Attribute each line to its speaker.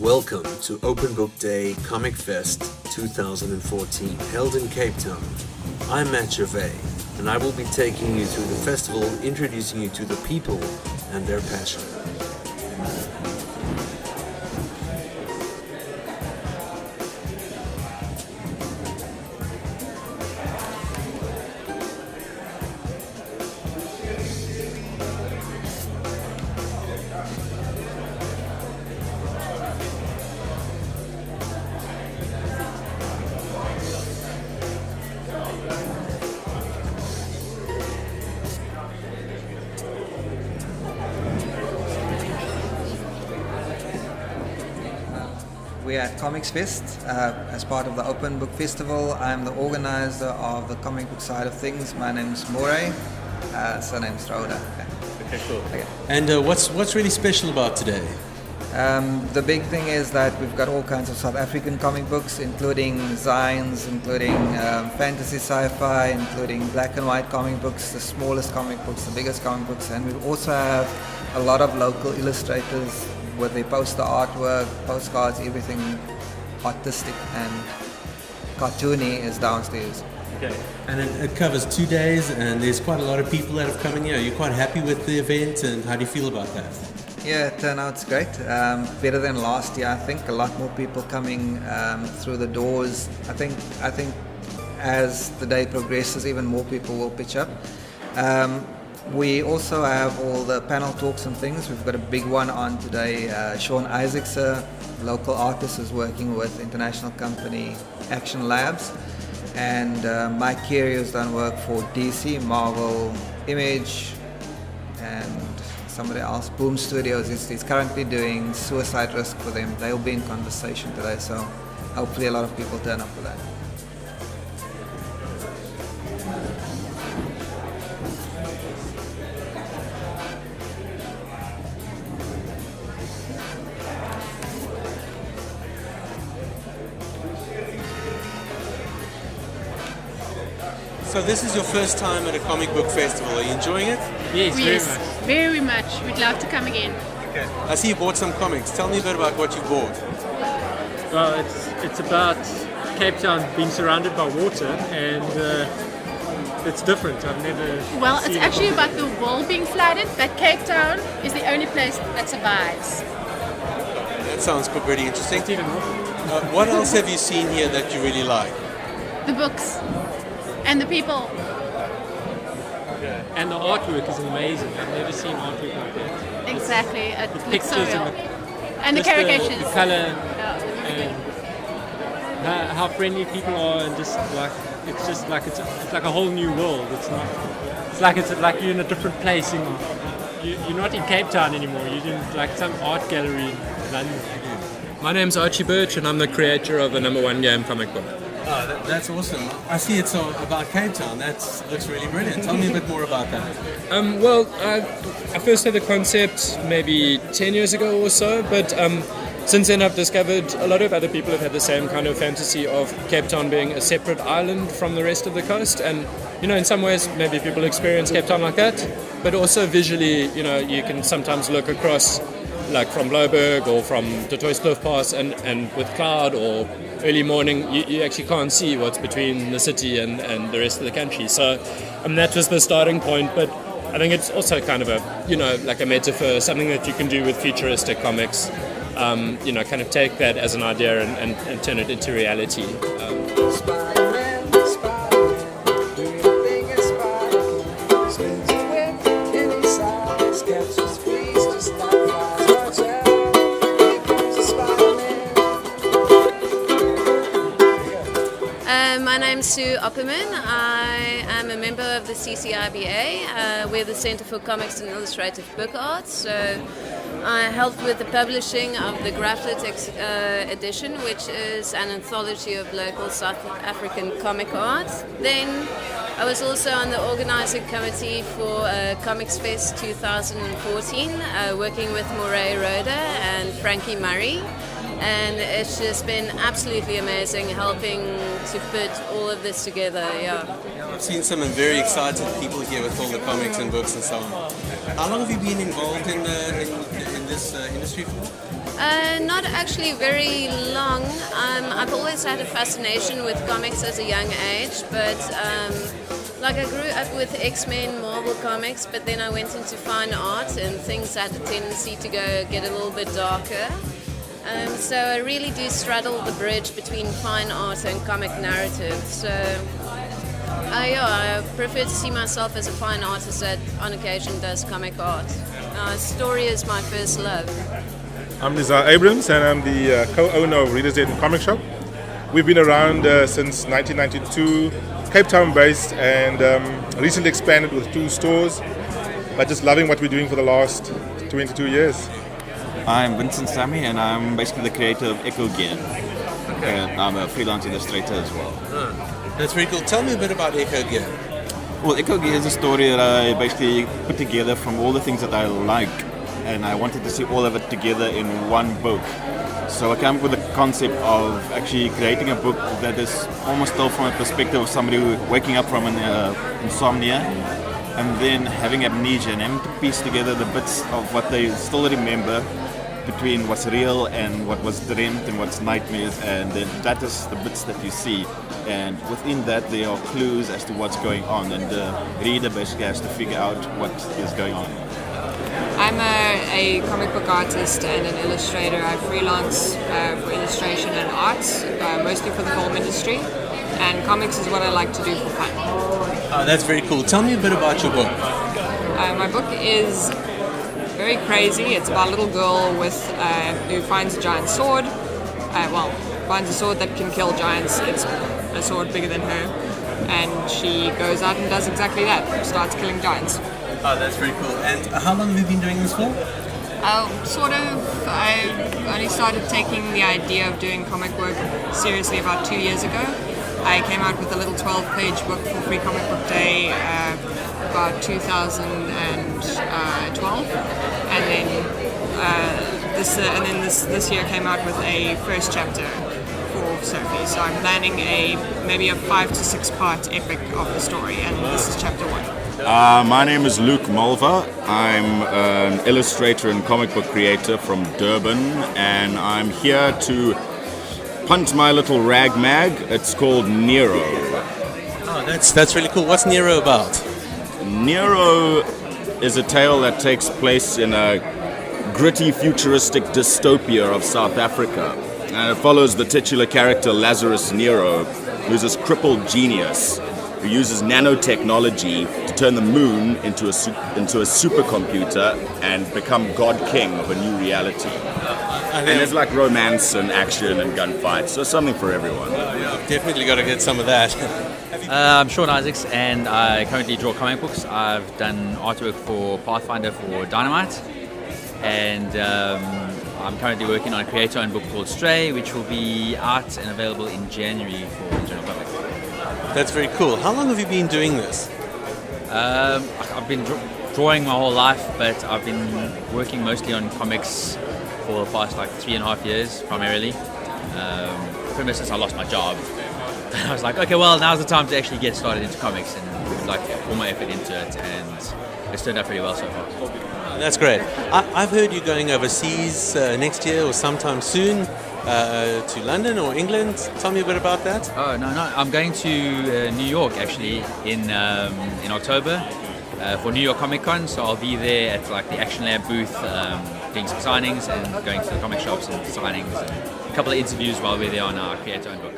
Speaker 1: Welcome to Open Book Day Comic Fest 2014, held in Cape Town. I'm Matt Gervais, and I will be taking you through the festival, introducing you to the people and their passion.
Speaker 2: We're at Comics Fest as part of the Open Book Festival. I'm the organizer of the comic book side of things. My name's Moray, surname's Rhoda.
Speaker 1: Okay, cool. Okay. And what's really special about today?
Speaker 2: The big thing is that we've got all kinds of South African comic books, including zines, including fantasy sci-fi, including black and white comic books, the smallest comic books, the biggest comic books, and we also have a lot of local illustrators with their poster artwork, postcards, everything artistic and cartoony is downstairs.
Speaker 1: Okay. And it covers 2 days, and there's quite a lot of people that have come in here. Are you quite happy with the event, and how do you feel about that?
Speaker 2: Yeah, turnout's great. Better than last year, I think. A lot more people coming through the doors. I think as the day progresses, even more people will pitch up. We also have all the panel talks and things. We've got a big one on today. Sean Isaacs, a local artist, is working with international company Action Labs. And Mike Carey has done work for DC, Marvel, Image, and somebody else, Boom Studios. He's currently doing Suicide Risk for them. They'll be in conversation today, so hopefully a lot of people turn up for that.
Speaker 1: So this is your first time at a comic book festival. Are you enjoying it?
Speaker 3: Yes, very much. We'd love to come again.
Speaker 1: Okay. I see you bought some comics. Tell me a bit about what you bought.
Speaker 4: Well, it's about Cape Town being surrounded by water, and it's different. I've never.
Speaker 3: Well, it's actually about the wall being flooded, but Cape Town is the only place that survives.
Speaker 1: That sounds pretty interesting. What else have you seen here that you really like?
Speaker 3: The books. And the people.
Speaker 4: Yeah. And the artwork is amazing. I've never seen artwork like that.
Speaker 3: Exactly. It
Speaker 4: the
Speaker 3: looks so
Speaker 4: pictures
Speaker 3: real.
Speaker 4: and
Speaker 3: the caricatures.
Speaker 4: The colour. And how friendly people are, and just like it's like a whole new world. It's like you're in a different place. You're not in Cape Town anymore. You're in like some art gallery in London.
Speaker 5: My name's Archie Birch, and I'm the creator of the #1 game comic book.
Speaker 1: Oh, that's awesome. I see it's about Cape Town. That looks really brilliant. Tell me a bit more about that.
Speaker 5: I first had the concept maybe 10 years ago or so, but since then I've discovered a lot of other people have had the same kind of fantasy of Cape Town being a separate island from the rest of the coast. And, in some ways maybe people experience Cape Town like that, but also visually, you can sometimes look across like from Blouberg or from the Cliff Pass and with cloud or early morning, you actually can't see what's between the city and the rest of the country. So that was the starting point, but I think it's also kind of a, like a metaphor, something that you can do with futuristic comics, kind of take that as an idea and turn it into reality.
Speaker 6: My name's Sue Opperman. I am a member of the CCIBA. We're the Centre for Comics and Illustrative Book Art. So I helped with the publishing of the Graflit edition, which is an anthology of local South African comic art. Then I was also on the organising committee for Comics Fest 2014, working with Moray Rhoda and Frankie Murray. And it's just been absolutely amazing helping to put all of this together, yeah.
Speaker 1: I've seen some very excited people here with all the comics and books and so on. How long have you been involved in this industry for?
Speaker 6: Not actually very long. I've always had a fascination with comics as a young age, but like I grew up with X-Men, Marvel comics, but then I went into fine art and things had a tendency to get a little bit darker. So I really do straddle the bridge between fine art and comic narrative. So I prefer to see myself as a fine artist that on occasion does comic art. Story is my first love.
Speaker 7: I'm Nizar Abrams and I'm the co-owner of Reader's Den Comic Shop. We've been around since 1992, Cape Town based, and recently expanded with 2 stores, but just loving what we're doing for the last 22 years.
Speaker 8: I'm Vincent Sammy and I'm basically the creator of Echo Gear.
Speaker 1: Okay.
Speaker 8: And I'm a freelance illustrator as well.
Speaker 1: That's very cool. Tell me a bit about Echo Gear.
Speaker 8: Well, Echo Gear is a story that I basically put together from all the things that I like, and I wanted to see all of it together in one book. So I came up with the concept of actually creating a book that is almost told from a perspective of somebody waking up from an insomnia and then having amnesia and having to piece together the bits of what they still remember between what's real and what was dreamt and what's nightmares, and then that is the bits that you see, and within that there are clues as to what's going on, and the reader basically has to figure out what is going on.
Speaker 9: I'm a comic book artist and an illustrator. I freelance for illustration and art, mostly for the film industry, and comics is what I like to do for fun.
Speaker 1: That's very cool. Tell me a bit about your book.
Speaker 9: My book is very crazy. It's about a little girl who finds a giant sword. Finds a sword that can kill giants. It's a sword bigger than her, and she goes out and does exactly that. Starts killing giants.
Speaker 1: That's very cool. And how long have you been doing this for?
Speaker 9: I only started taking the idea of doing comic work seriously about 2 years ago. I came out with a little 12-page book for Free Comic Book Day about 2012, and then this year came out with a first chapter for Sophie. So I'm planning maybe a 5 to 6 part epic of the story, and this is chapter 1.
Speaker 10: My name is Luke Mulva. I'm an illustrator and comic book creator from Durban, and I'm here to punt my little rag mag. It's called Nero.
Speaker 1: Oh, that's really cool. What's Nero about?
Speaker 10: Nero is a tale that takes place in a gritty futuristic dystopia of South Africa, and it follows the titular character Lazarus Nero, who's this crippled genius who uses nanotechnology to turn the moon into a supercomputer and become God King of a new reality. And there's like romance and action and gunfights, so something for everyone.
Speaker 1: Definitely got to get some of that.
Speaker 11: I'm Sean Isaacs and I currently draw comic books. I've done artwork for Pathfinder for Dynamite, and I'm currently working on a creator-owned book called Stray, which will be out and available in January for the general public.
Speaker 1: That's very cool. How long have you been doing this?
Speaker 11: I've been drawing my whole life, but I've been working mostly on comics for the past 3.5 years primarily. Pretty much since I lost my job. And I was like, okay, well, now's the time to actually get started into comics and put my effort into it, and it's turned out pretty well so far.
Speaker 1: That's great. I've heard you're going overseas next year or sometime soon to London or England. Tell me a bit about that.
Speaker 11: Oh, no, I'm going to New York actually in October for New York Comic Con, so I'll be there at the Action Lab booth doing some signings and going to the comic shops and signings and a couple of interviews while we're there on our creator-owned book.